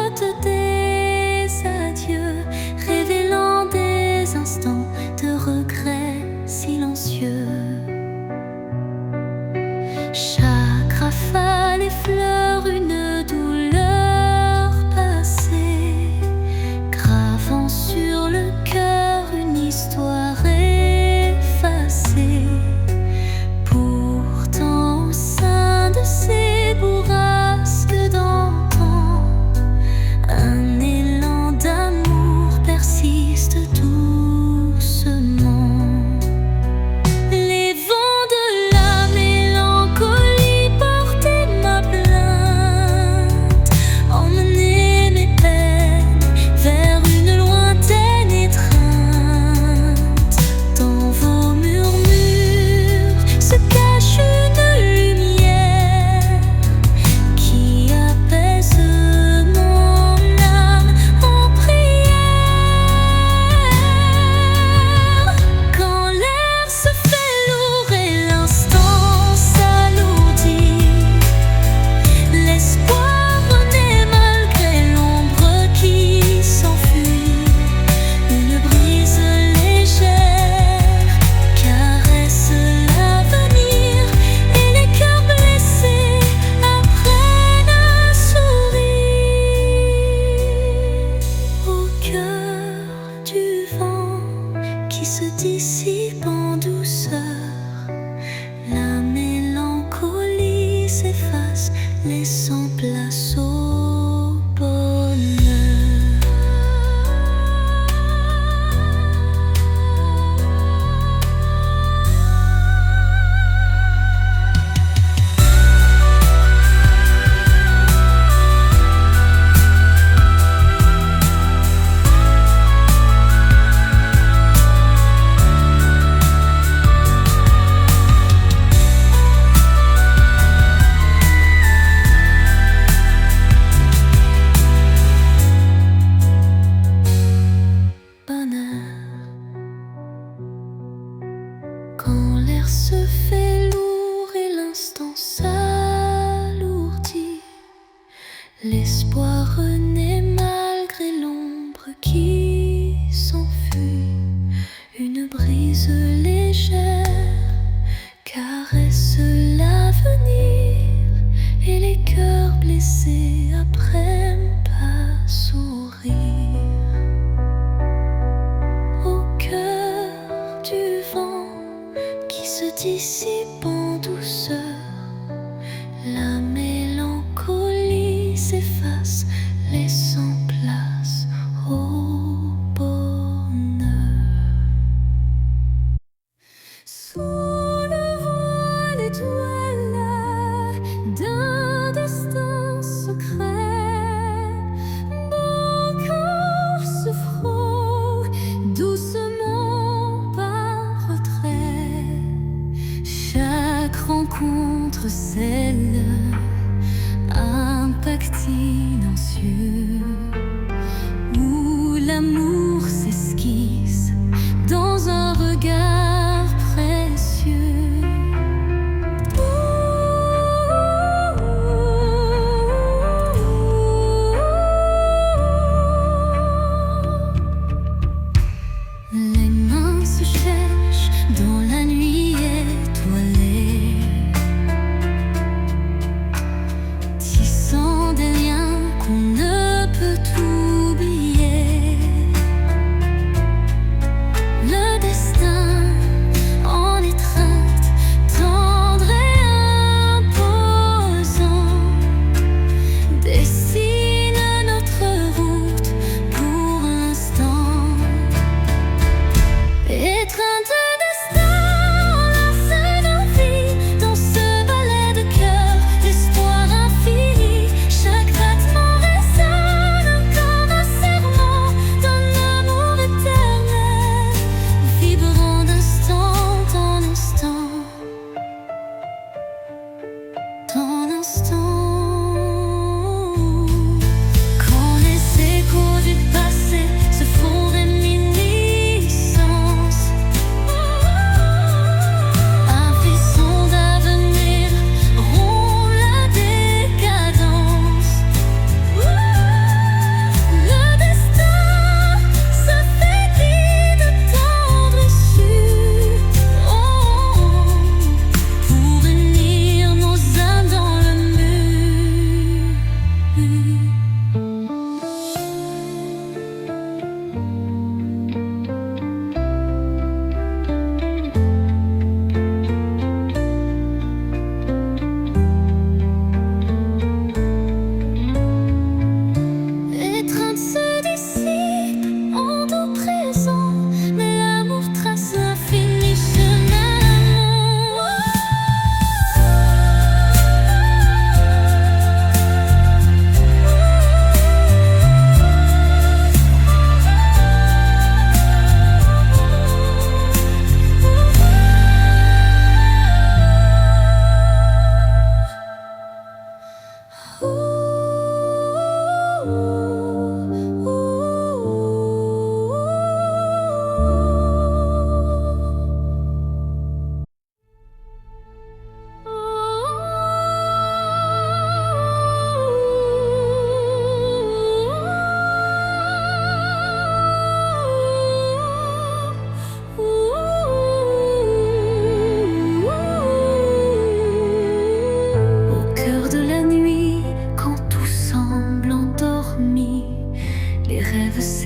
note des adieux, révélant des instants de regret silencieux. Chaque rafale effleure une douleur passée, gravant sur le cœur une histoire effacée. Pourtant, au sein de ces bourrasques d'antan, un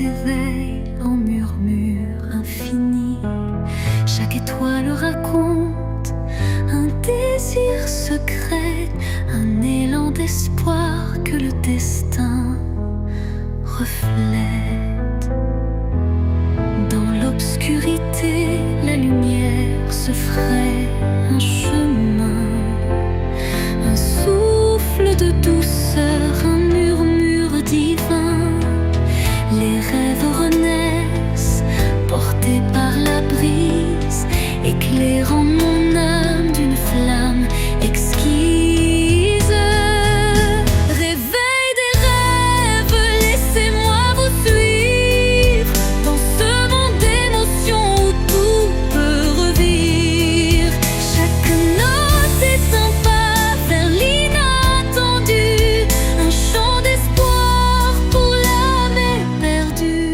s'éveille en murmure infini. Chaque étoile raconte un désir secret, un élan d'espoir que le destin reflète. Dans l'obscurité, la lumière se ferait un chemin, un souffle de douceur, un murmure divin. Les rêves renaissent, portés par la brise, éclairant mon âme d'une flamme exquise. Réveil des rêves, laissez-moi vous suivre dans ce monde d'émotions où tout peut revivre. Chaque note est un pas vers l'inattendu, un chant d'espoir pour l'âme éperdue.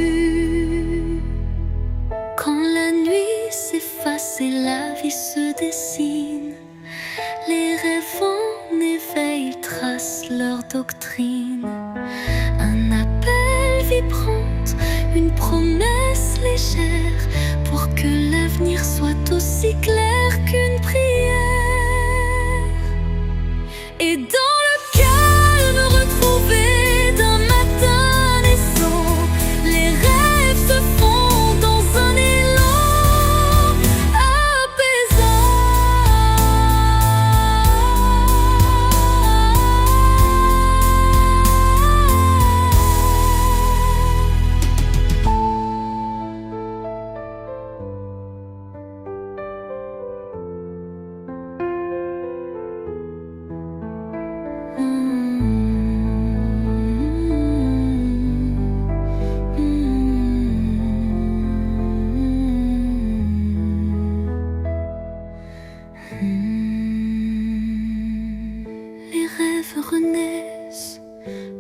Quand la nuit s'efface et la vie se dessine, les rêves en éveil tracent leur doctrine. Un appel vibrante, une promesse légère, pour que l'avenir soit aussi clair qu'une prière. Et dans le calme retrouvé d'un matin naissant, les rêves se font dans un élan apaisant. Les rêves renaissent,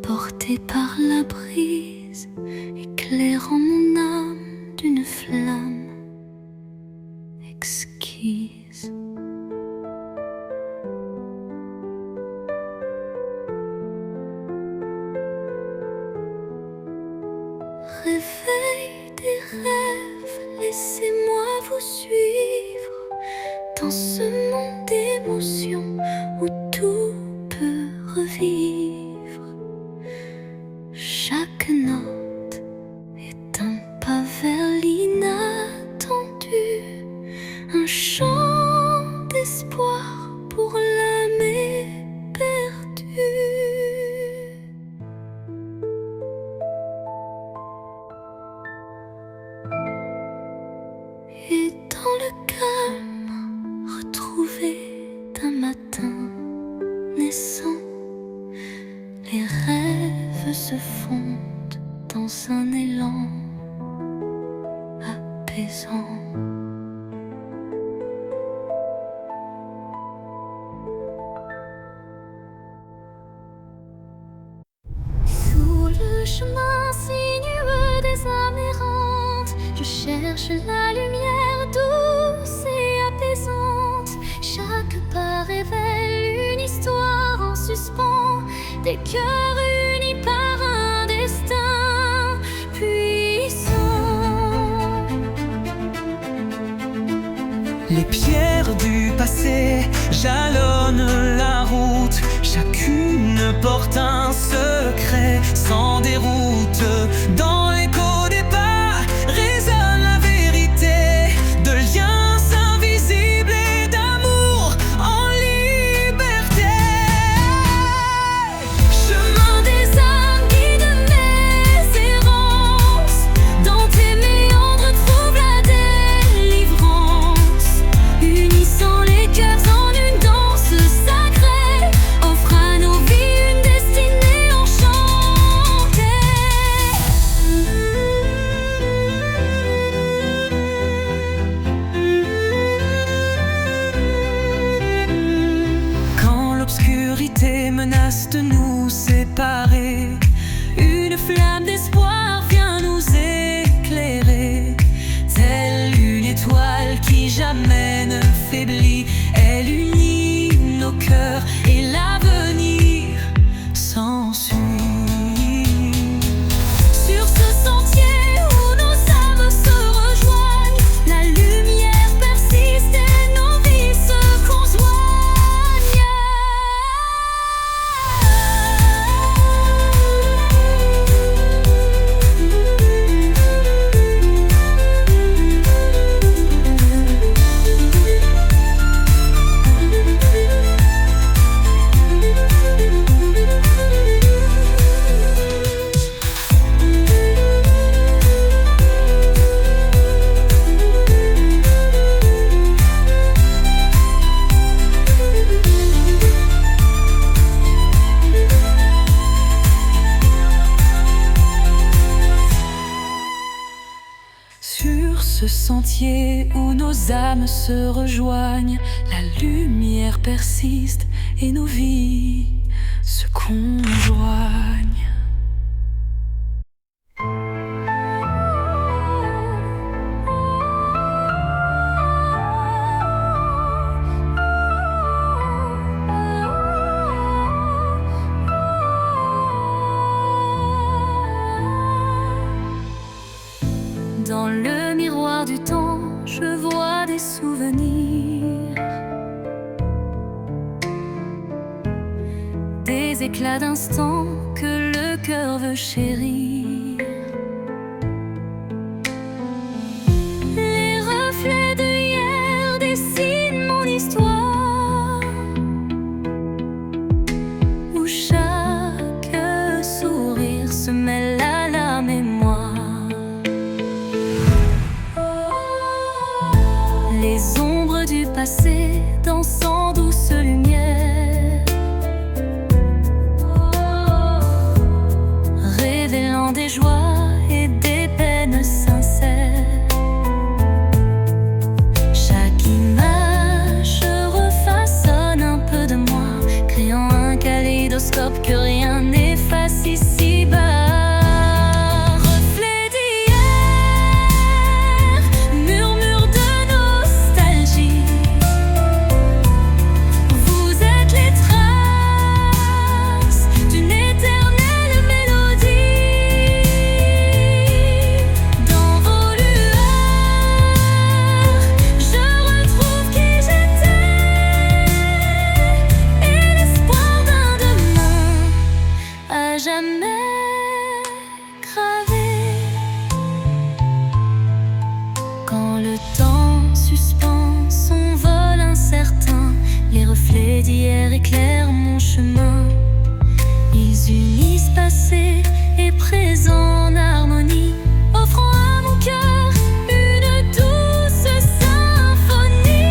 portés par la brise, éclairant mon âme d'une flamme exquise. Réveil des rêves, laissez-moi vous suivre dans ce monde d'émotions où tout peut revivre. Chaque note est un pas vers l'inattendu, un chant d'espoir pour l'âme éperdue. Et dans le calme retrouvé d'un matin naissant, les rêves se fondent dans un élan apaisant. Sous le chemin sinueux des âmes errantes, je cherche la lumière douce et apaisante. Chaque pas révèle une histoire en suspens, des cœurs unis par un destin puissant. Les pierres du passé jalonnent la route, chacune porte un secret sans déroute. Dans l'écho des pas résonne la vérité de liens invisibles et d'amour en liberté. Chemin des âmes, guide mes errances, dans tes méandres trouve la délivrance. Unissant les cœurs en une danse sacrée, offre à nos vies une destinée enchantée. ce sentier où nos âmes se rejoignent, la lumière persiste et nos vies se conjoignent. Dans le miroir du temps, je vois des souvenirs, des éclats d'instants que le cœur veut chérir. Les reflets de hier dessinent mon histoire, où chaque sourire se mêle à la mémoire. Les ombres du passé dansant douce lumière, révélant des joies et des peines sincères. Chaque image refaçonne un peu de moi, créant un kaléidoscope que rien n'efface ici-bas. Jamais gravé. Quand le temps suspend son vol incertain, les reflets d'hier éclairent mon chemin. Ils unissent passé et présent en harmonie, offrant à mon cœur une douce symphonie.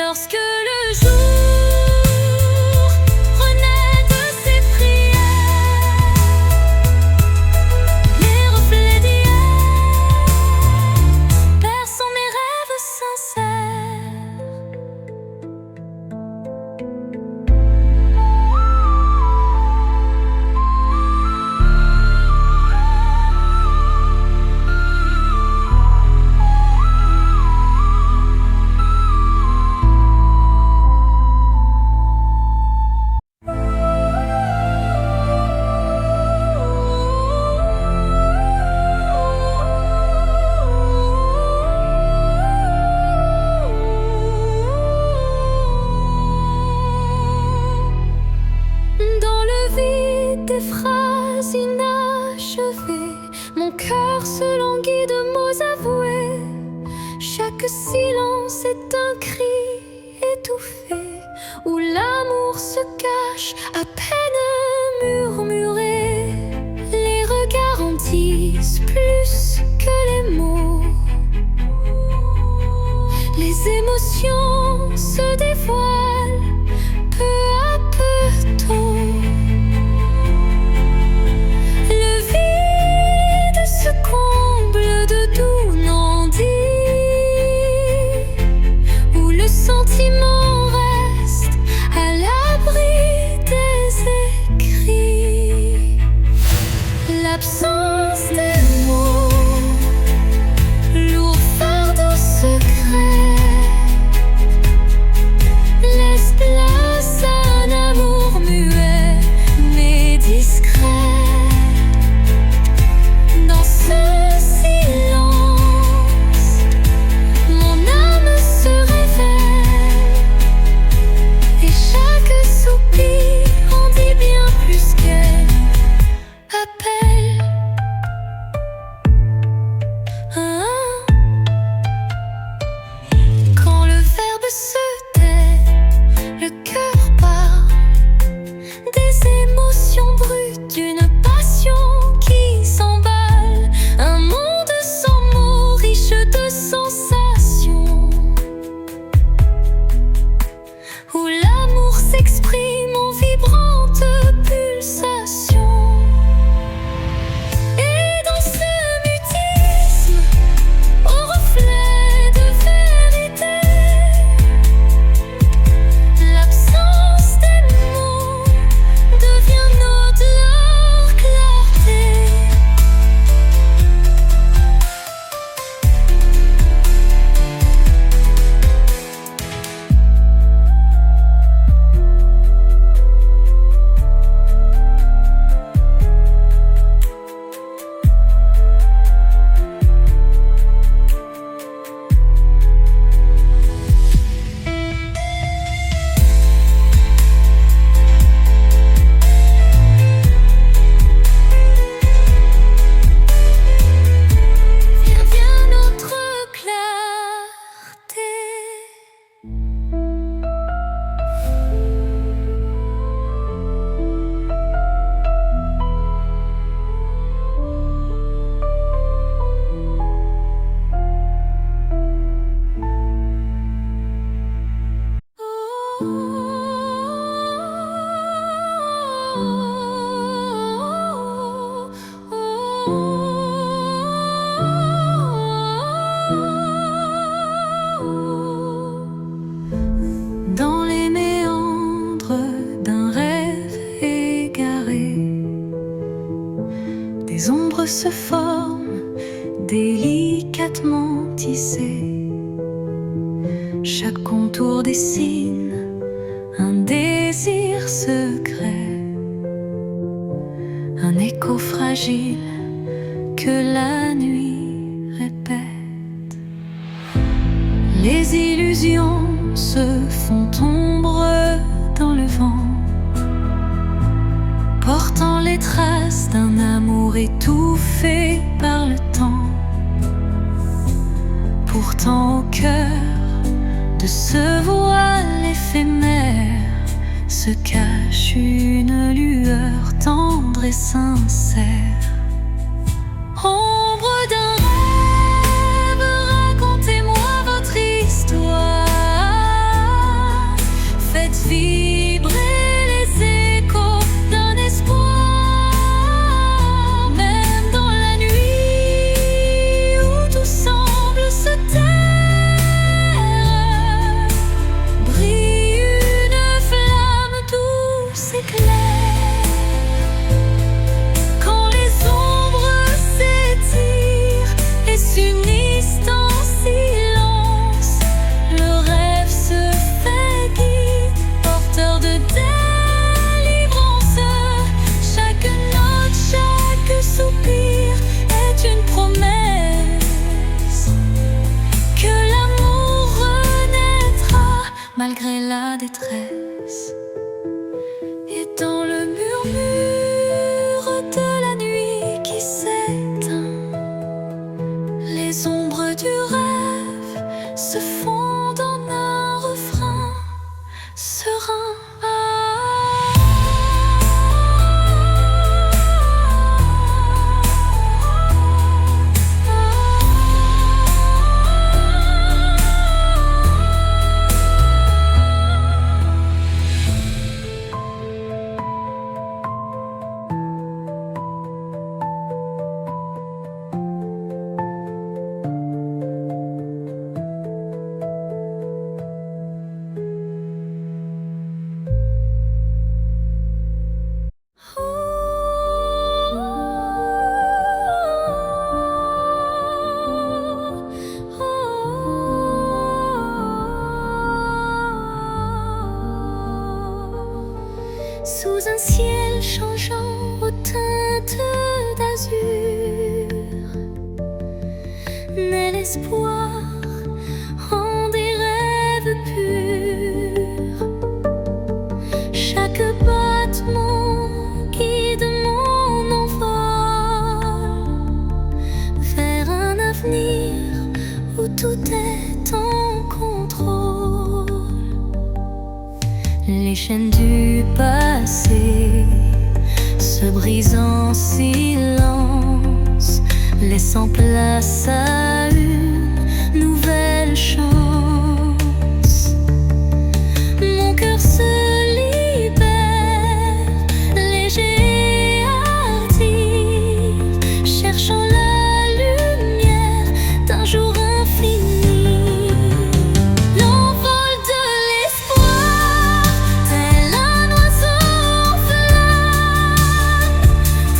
Lorsque le jour renaît de ses prières, les reflets d'hier bercent mes rêves sincères. Des phrases inachevées, mon cœur se languit de mots avoués. Chaque silence est un cri étouffé, où l'amour se cache à peine murmuré. Les regards en disent plus que les mots, les émotions se dévoilent peu à peu tôt. Comble de doux non-dits, où le sentiment reste à l'abri des écrits. L'absence des mots, lourd fardeau secret, laisse place à un amour muet mais discret. Dans ce silence, mon âme se révèle, et chaque soupir en dit bien plus qu'elle appelle. Des ombres se forment, délicatement tissées. Chaque contour dessine un désir secret, un écho fragile que la nuit répète. Les illusions se font ombre dans le vent, portant les traces d'un amour étouffé par le temps. Pourtant au cœur de ce voile éphémère se cache une lueur tendre et sincère. Ombre d'un rêve, racontez-moi votre histoire. Faites vibrer les échos d'un espoir. Même dans la nuit où tout semble se taire, brille une flamme douce et claire. Quand les ombres s'étirent et s'unissent en silence, le rêve se fait guide, porteur de délivrance. Chaque note, chaque soupir est une promesse que l'amour renaîtra malgré la détresse. Et dans le murmure de la nuit qui s'éteint, les ombres du rêve se fondent en un refrain serein. Sous un ciel changeant aux teintes d'azur, naît l'espoir en des rêves purs. Chaque battement guide mon envol vers un avenir où tout est en contrôle. Les chaînes du passé se brisent en silence, laissant place à une nouvelle chance. Mon cœur se libère, léger et hardie, cherchant la lumière d'un jour infini. L'envol de l'espoir, tel un oiseau en flamme,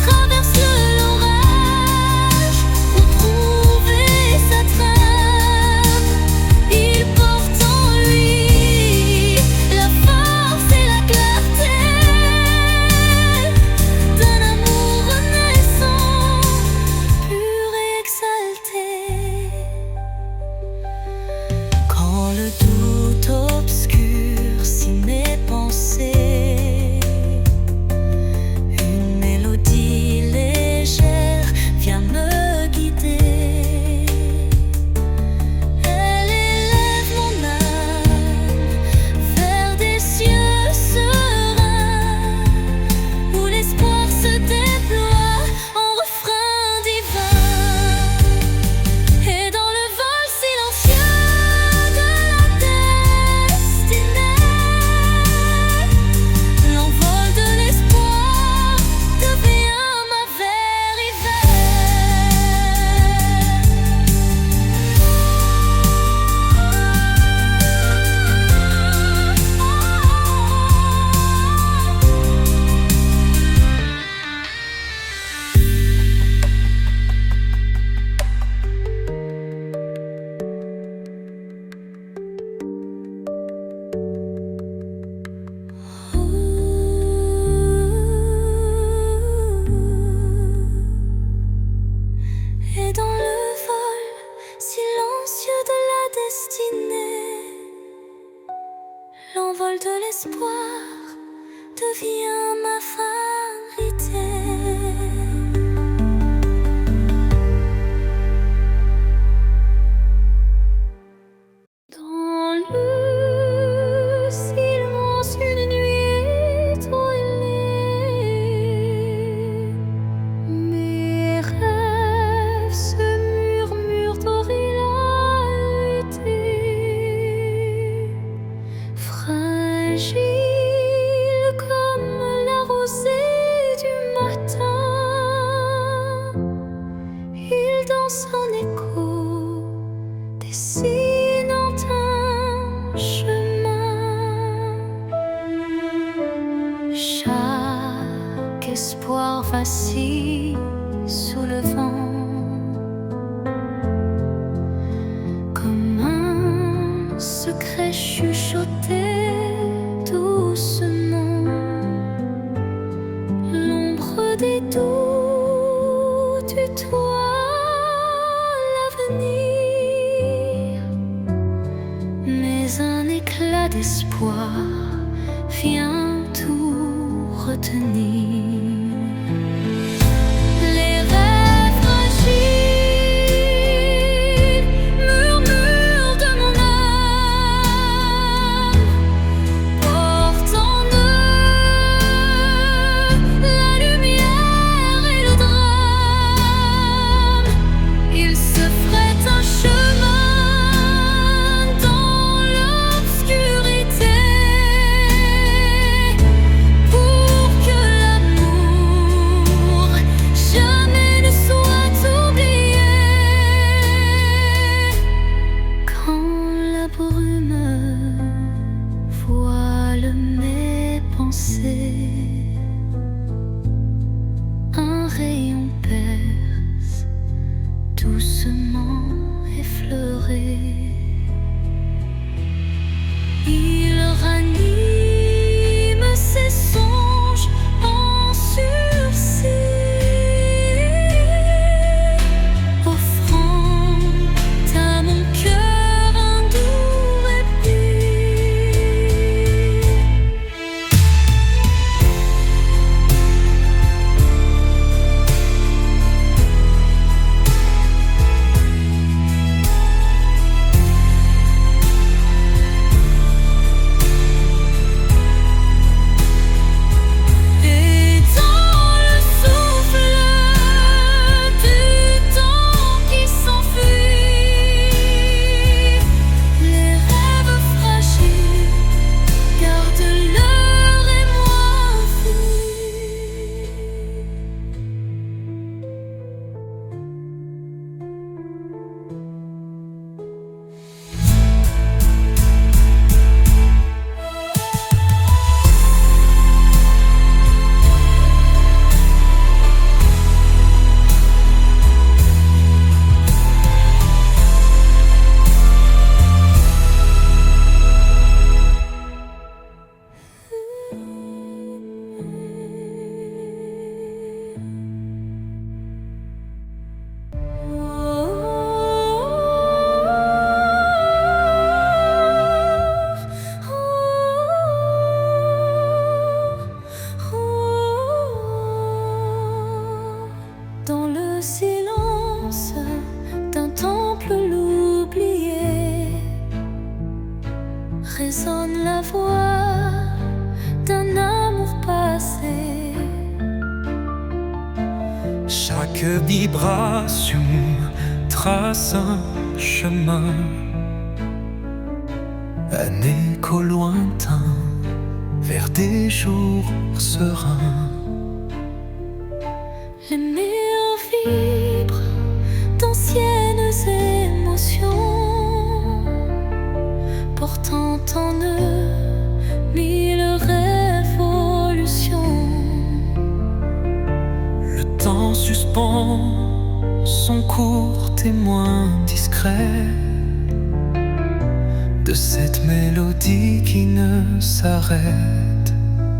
traverse l'orage pour trouver silence en écho dessinant un chemin. Chaque espoir vacille sous le vent, comme un secret chuchoté doucement. L'ombre des doutes tutoie l'avenir, mais un éclat d'espoir vient tout retenir. Les rêves fragiles murmurent de mon âme, portent en eux la lumière et le drame. Ils se frayent un chemin dans l'obscurité pour que l'amour jamais ne soit oublié. Quand la brume voile mes pensées, un rayon perce doucement effleuré. Il ranime ses songes en sursis, offrant à mon cœur un doux répit. Et dans le souffle du temps qui s'enfuit, les rêves fragiles gardent leur émoi infini. Dans le silence d'un temple l'oublié, résonne la voix d'un amour passé. Chaque vibration trace un chemin, un écho lointain vers des jours sereins. Les murs vibrent d'anciennes émotions, portant en eux mille révolutions. Le temps suspend son court témoin discret de cette mélodie qui ne s'arrête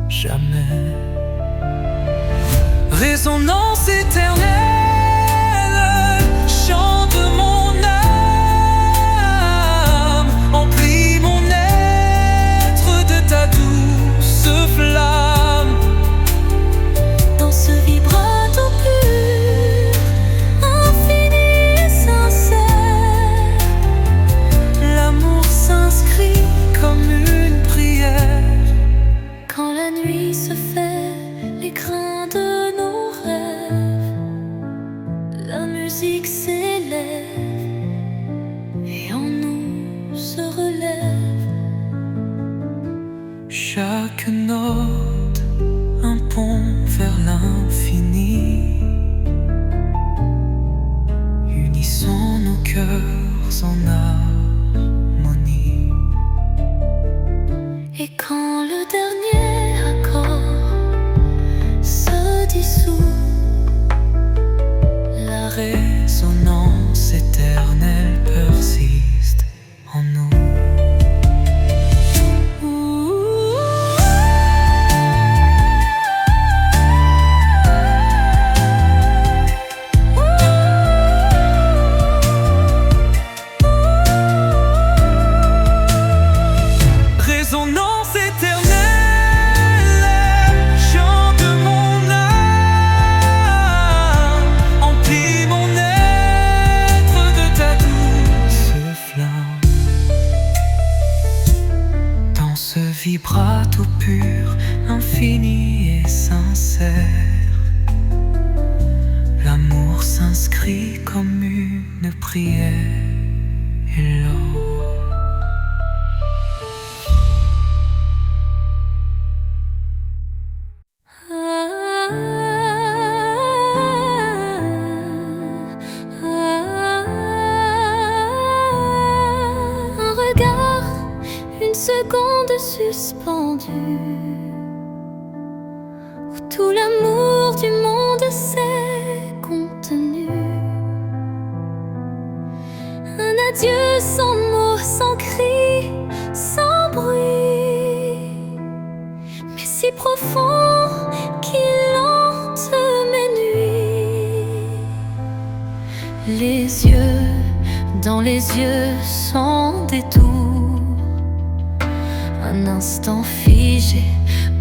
jamais. Résonance éternelle, chante mon âme, emplis mon être de ta douce flamme. Dans ce vibrato pur, infini et sincère, L'amour s'inscrit comme une prière. quand la nuit se fait l'écrin de nos rêves, la musique s'élève et en nous se relève. Chaque note un pont vers l'infini, s'inscrit comme une prière. Hello. Un regard, une seconde suspendue, où tout l'amour du monde s'est contenu. Un adieu sans mots, sans cri, sans bruit, mais si profond qu'il hante mes nuits. Les yeux dans les yeux sans détour, un instant figé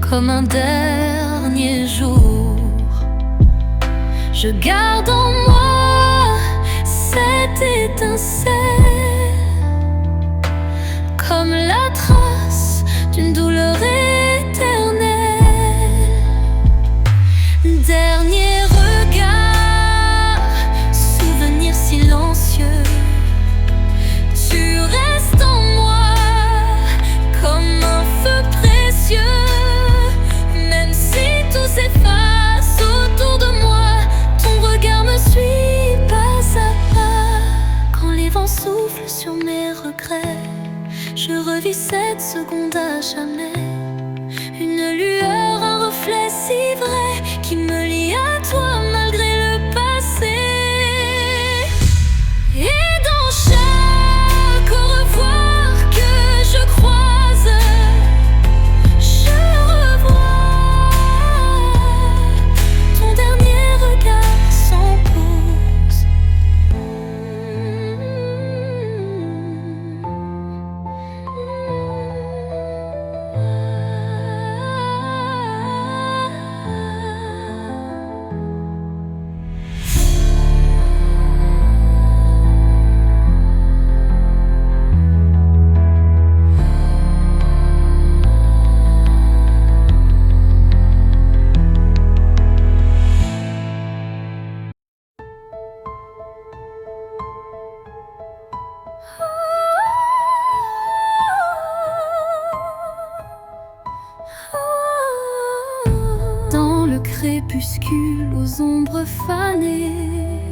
comme un dernier jour. Je garde en moi cette étincelle, comme la trace d'une douleur éternelle. Dernier regard, souvenir silencieux, tu restes en moi comme un feu précieux. Même si tout s'efface autour de moi, ton regard me suit pas à pas. Quand les vents soufflent sur mes regrets, je revis cette seconde à jamais. Une lueur, un reflet si vrai qui me lie à toi malgré le passé. Et dans chaque au revoir que je croise, je revois ton dernier regard sans pause. Dans le crépuscule aux ombres fanées,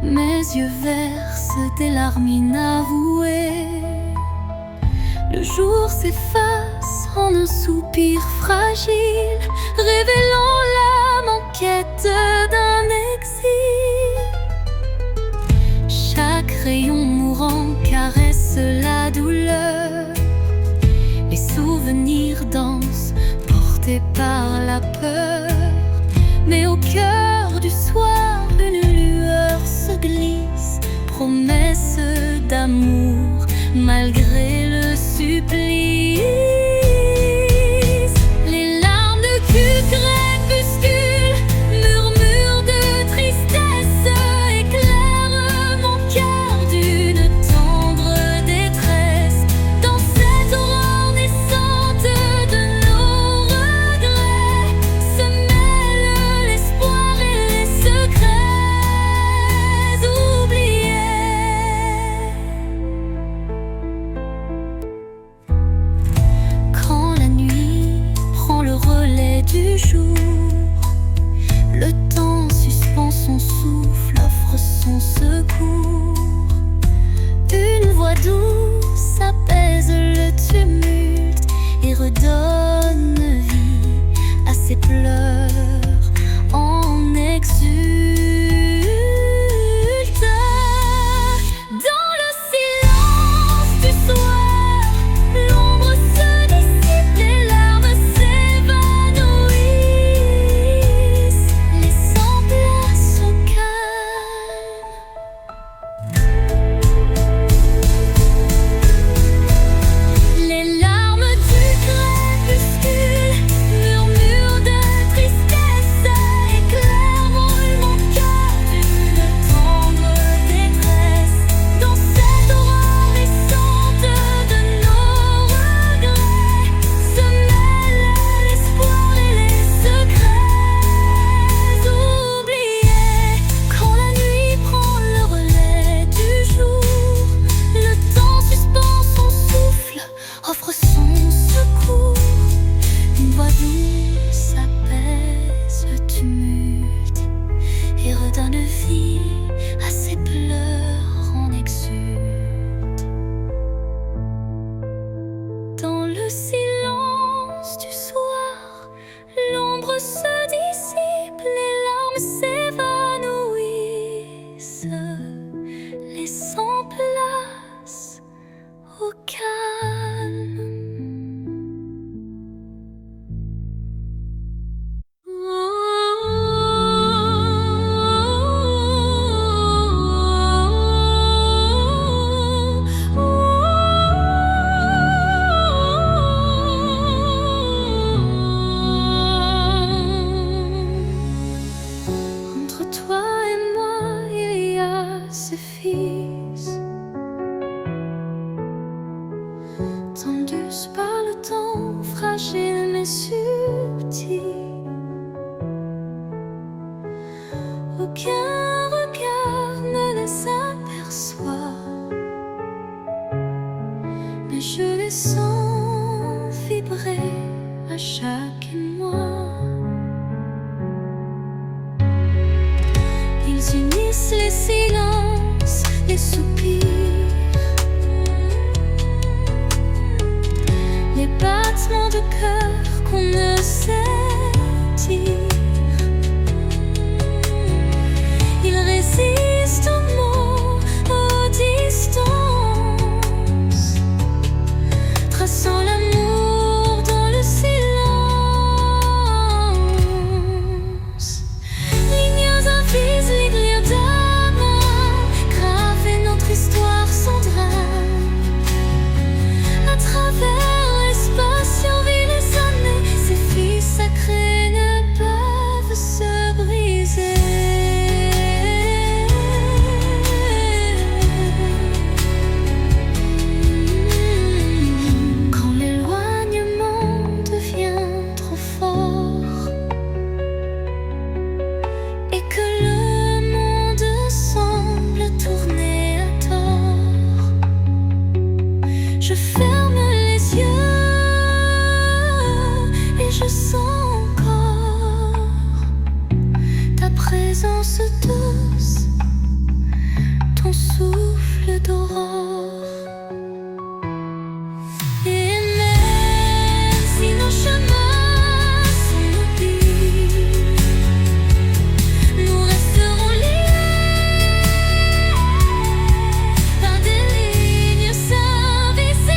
mes yeux versent des larmes inavouées. Le jour s'efface en un soupir fragile, révélant l'âme en quête d'un exil. Chaque rayon mourant caresse la douleur, les souvenirs dansent portés par la peur. Mais au cœur du soir, une lueur se glisse, promesse d'amour malgré le supplice. Les larmes de crépuscule, murmures de tristesse, éclairent mon cœur d'une tendre détresse. Dans cette aurore naissante de nos regrets, se mêlent l'espoir et les secrets oubliés. Aucun regard ne les aperçoit, mais je les sens vibrer à chaque émoi. Ils unissent les silences, les soupirs, les battements de cœur qu'on ne sait dire. Ils résistent aux mots, aux distances, traçant l'amour dans le silence. Lignes invises, lignes d'âme, graver notre histoire sans drame. À travers l'espace survit les années, ces fils sacrés ne peuvent se briser. Quand l'éloignement devient trop fort et que le monde semble tourner à tort, je ferme les yeux et je sens encore ta présence douce, ton souffle d'aurore. Et même si nos chemins sont mobiles, nous resterons liés par des lignes invisibles.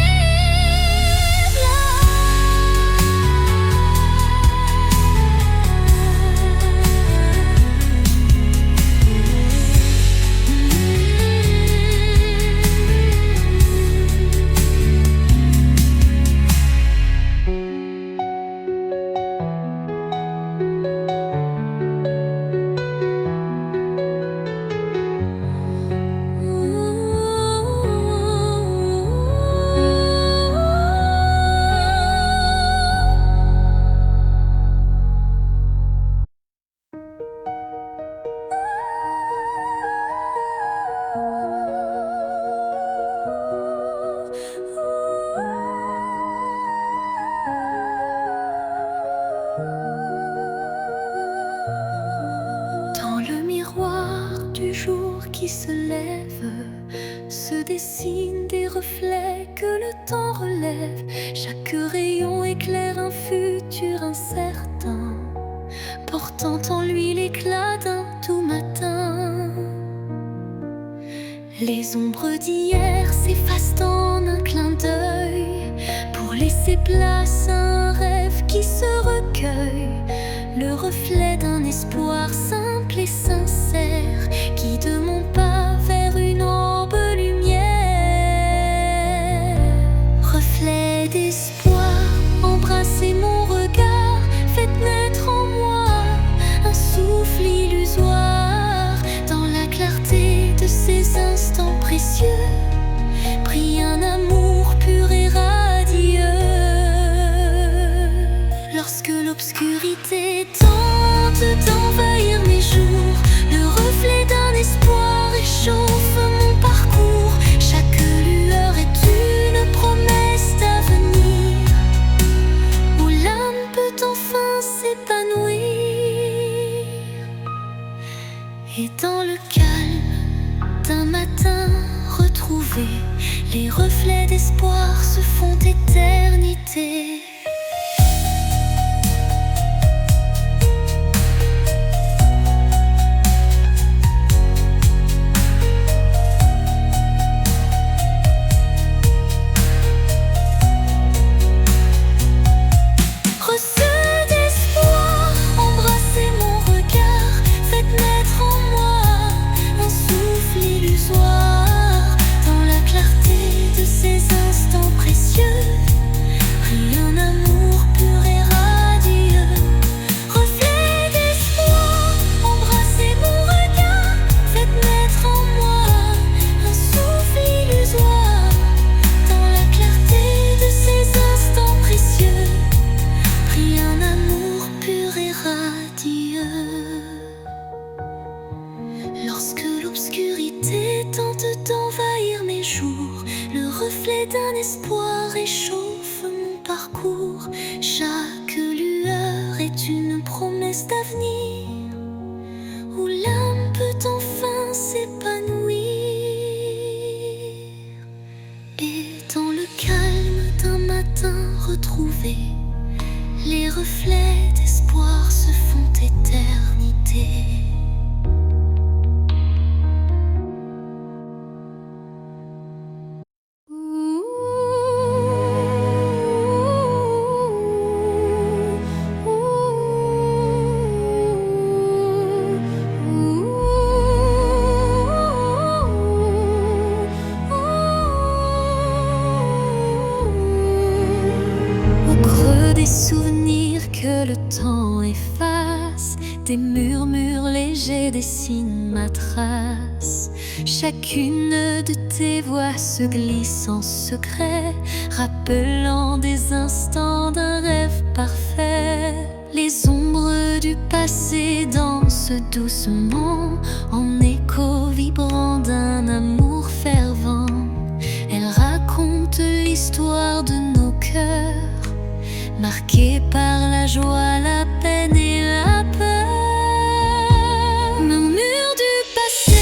Dans le miroir du jour qui se lève, se dessinent des reflets que le temps relève. Chaque rayon éclaire un futur incertain, portant en lui l'éclat d'un doux matin. Les ombres d'hier s'effacent en un clin d'œil pour laisser place à un rêve qui se recueille. Le reflet d'un espoir simple et sincère guide mon pas vers une aube lumière. Reflet d'espoir, embrassez mon regard, faites naître en moi un souffle illusoire. Dans la clarté de ces instants précieux brille un amour pur et radieux. Lorsque l'obscurité tente d'envahir mes jours, le reflet d'un espoir réchauffe mon parcours. Chaque lueur est une promesse d'avenir, où l'âme peut enfin s'épanouir. Et dans le calme d'un matin retrouvé, les reflets d'espoir se font éternité. Dans la clarté de ces instants précieux, rien tente d'envahir mes jours. Le reflet d'un espoir réchauffe mon parcours. Chaque lueur est une promesse d'avenir, où l'âme peut enfin s'épanouir. Et dans le calme d'un matin retrouvé, les reflets d'espoir se font éternité. Des souvenirs que le temps efface, des murmures légers dessinent ma trace. Chacune de tes voix se glisse en secret, rappelant des instants d'un rêve parfait. Les ombres du passé dansent doucement, en écho vibrant d'un amour fervent. Elles racontent l'histoire de nos cœurs, marqué par la joie, la peine et la peur. Murmures du passé,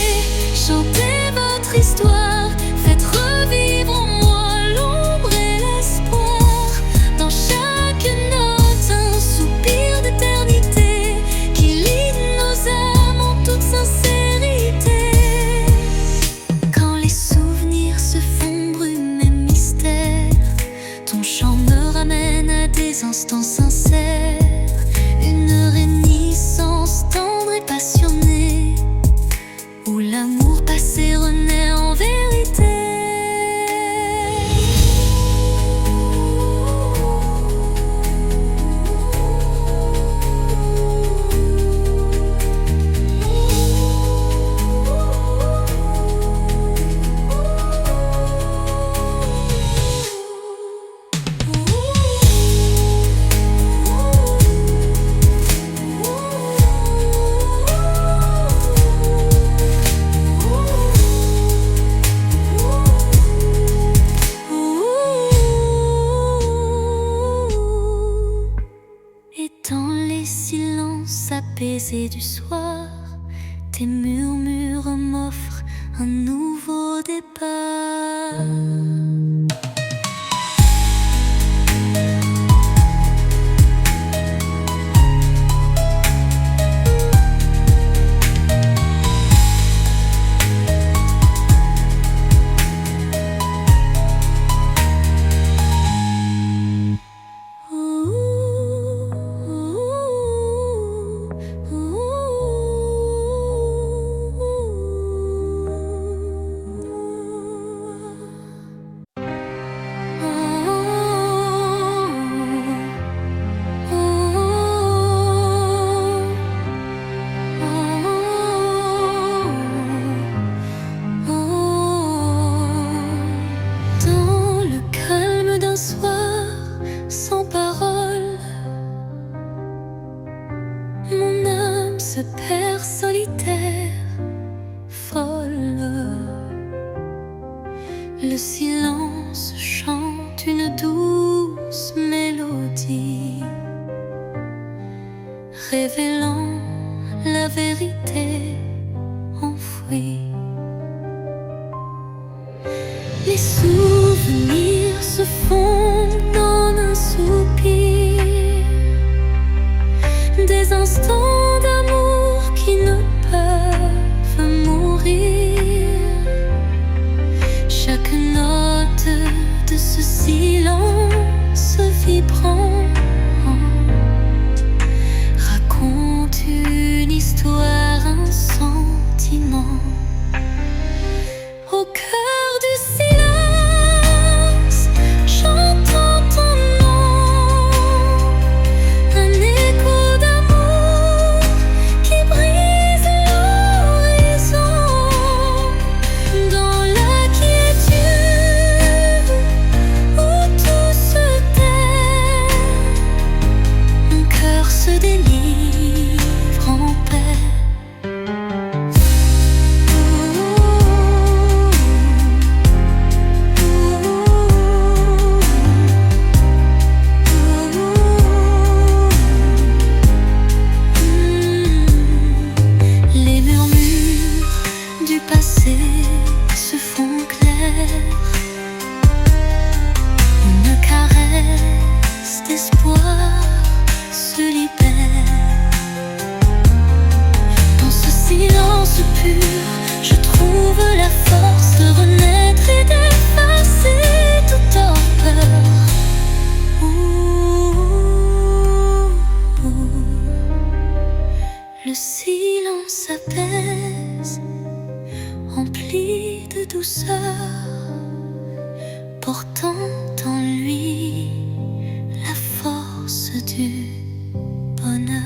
chantez votre histoire, faites revivre en moi l'ombre et l'espoir. Dans chaque note, un soupir d'éternité qui lie nos âmes en toute sincérité. Quand les souvenirs se font brume et mystère, ton chant me ramène à des instants sincères, une réminiscence tendre et passionnée, où l'amour passé renaît en vérité. Apaisé du soir, tes murmures m'offrent un nouveau départ. Se perd solitaire, folle. Le silence chante une douce mélodie, révélant la vérité enfouie. Les souvenirs se fondent en un soupir, des instants d'amour qui ne peuvent mourir. Chaque note pur, je trouve la force de renaître et d'effacer toute torpeur. Le silence apaise, rempli de douceur, portant en lui la force du bonheur.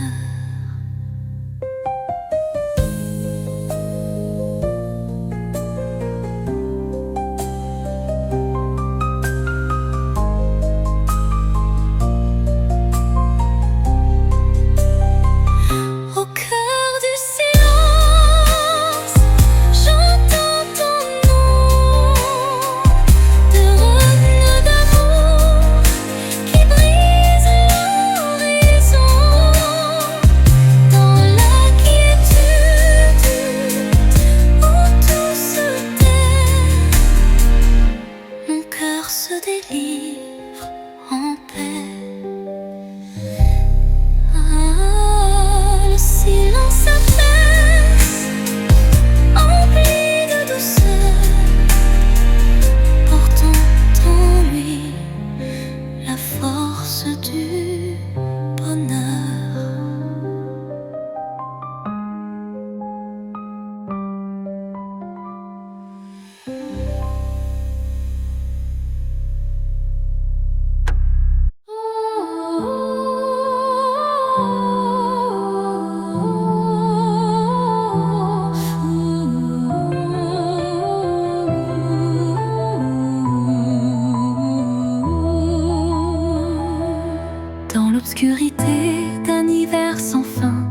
Dans l'obscurité d'un hiver sans fin,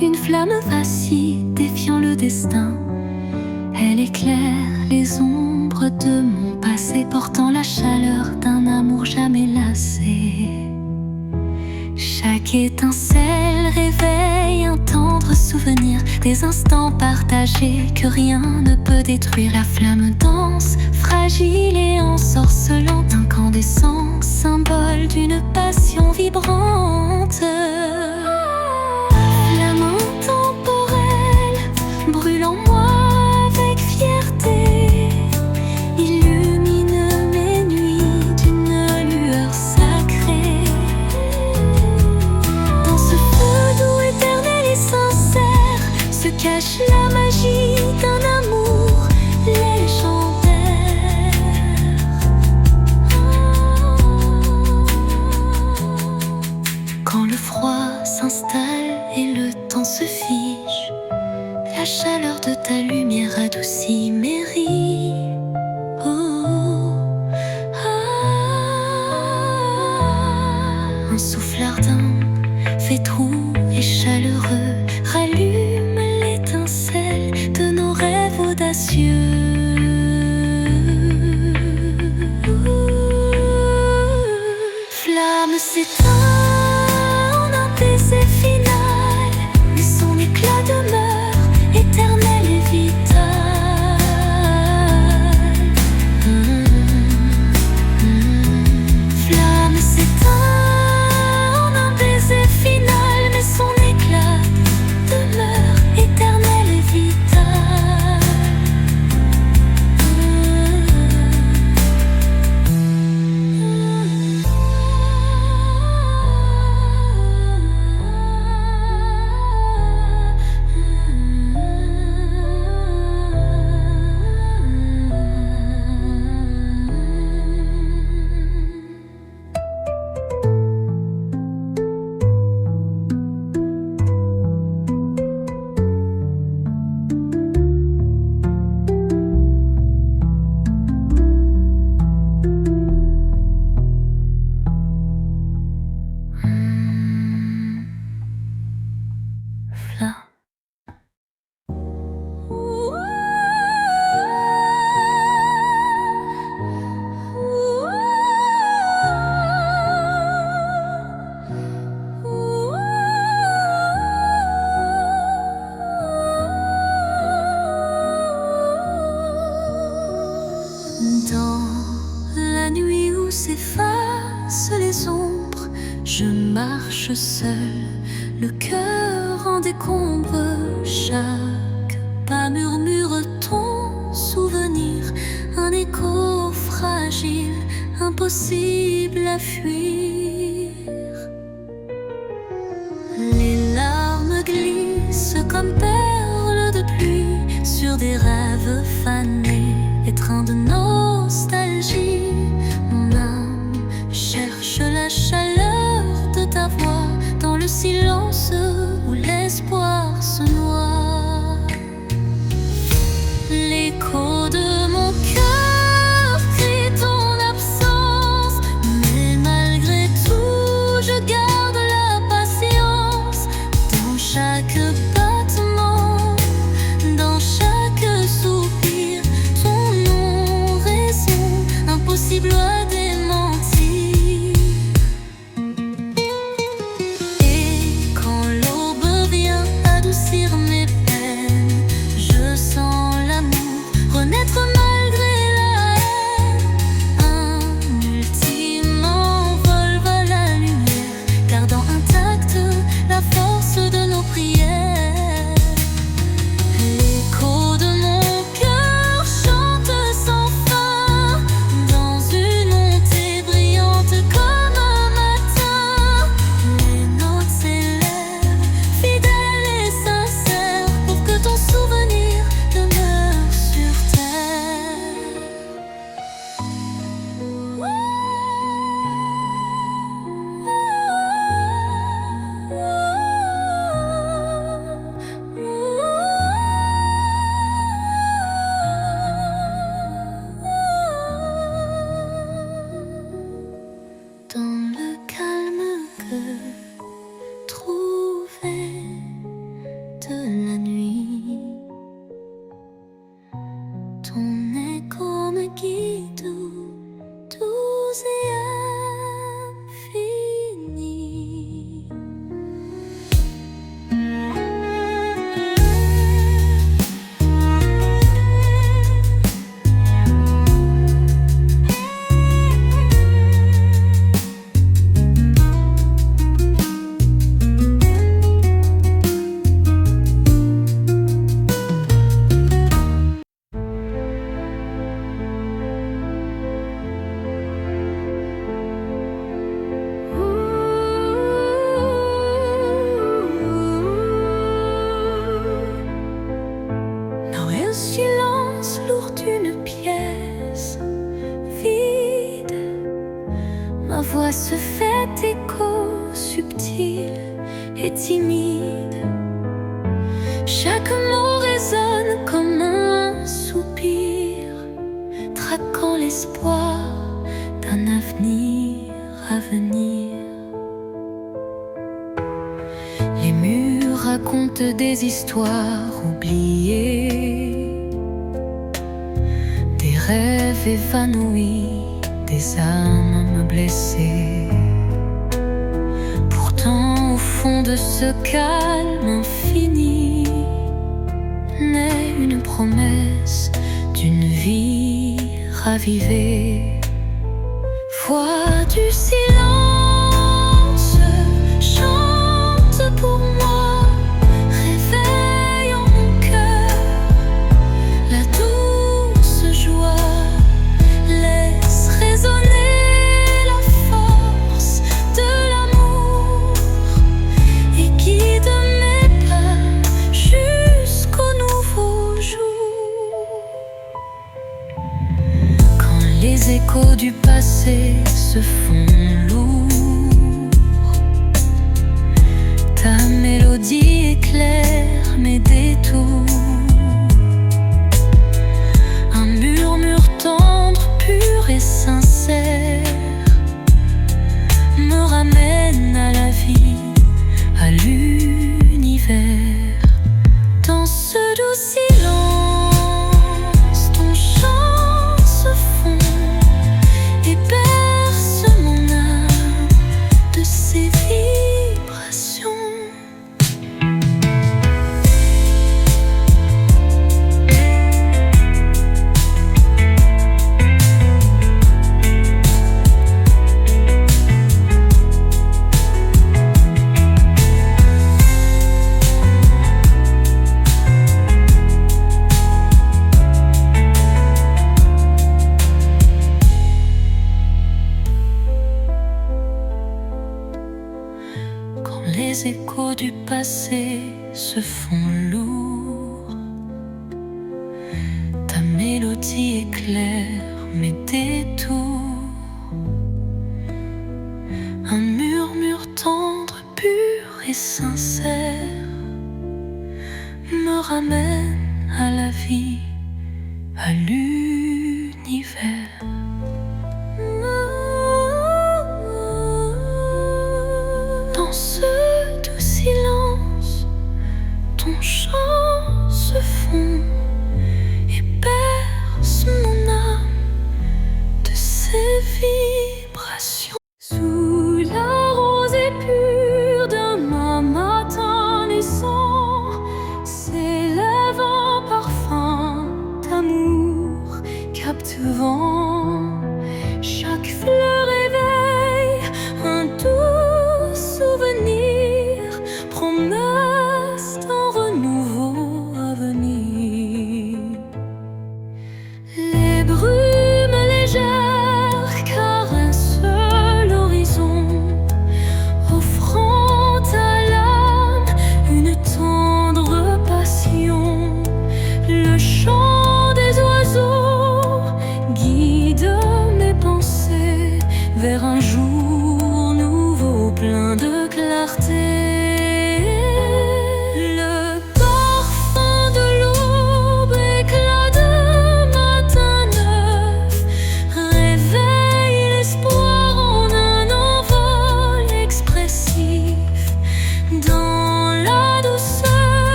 une flamme vacille, défiant le destin. Elle éclaire les ombres de mon passé, portant la chaleur d'un amour jamais lassé. Chaque étincelle réveille un tendre souvenir, des instants partagés que rien ne peut détruire. La flamme danse, fragile et ensorcelante, incandescent, symbole d'une passion vibrante. Flamme intemporelle, brûle en moi avec fierté, illumine mes nuits d'une lueur sacrée. Dans ce feu doux, éternel et sincère, se cache la magie d'un amour légendaire. Quand le froid s'installe et le temps se fige, la chaleur de ta lumière adoucit mes rides. Un souffle ardent, fétroux et chaleureux, rallume l'étincelle de nos rêves audacieux. Flamme s'éteint en un baiser final, mais son éclat demeure éternel et vital. Flamme s'éteint en un baiser final, mais son éclat demeure éternel et vital. Dans la nuit où s'effacent les ombres, je marche seul, le cœur en décombre. Chaque pas impossible à fuir. Les larmes glissent comme perles de pluie sur des rêves fanés, étreints de nostalgie. Mon âme cherche la chaleur de ta voix dans le silence où l'espoir se noie. L'écho de mon cœur crie ton absence, mais malgré tout je garde la patience. Dans chaque battement, dans chaque soupir, ton nom résonne, impossible à démentir. Et quand l'aube vient adoucir mes peines, je sens l'amour renaître malgré la haine. Un ultime envol va la lumière, gardant intacte la force de nos prières. L'écho de mon cœur chante sans fin, dans une montée brillante comme un matin. Les notes s'élèvent, fidèles et sincères, pour que ton souvenir demeure sur terre. Dans le calme que trouvais de la nuit, ton écho me guide doux et infini. Dans un silence lourd d'une pièce vide, ma voix se fait écho subtil et timide. Chaque mot résonne comme un soupir, traquant l'espoir d'un avenir à venir. Les murs racontent des histoires oubliées, des rêves évanouis, des âmes blessées. Pourtant, au fond de ce calme infini, naît une promesse d'une vie ravivée. Voix du silence, chante pour moi, réveille en mon cœur la douce joie, laisse résonner la force de l'amour et guide mes pas jusqu'au nouveau jour. Quand les échos du passé se font lourds, ta mélodie éclaire mes détours. Un murmure tendre, pur et sincère me ramène à la vie, à l'univers. Dans ce doux silence, ton chant se fond et berce mon âme de ses vibrations. du passé se font lourds. Ta mélodie éclaire mes détours. Un murmure tendre, pur et sincère me ramène à la vie, à l'univers. Dans ce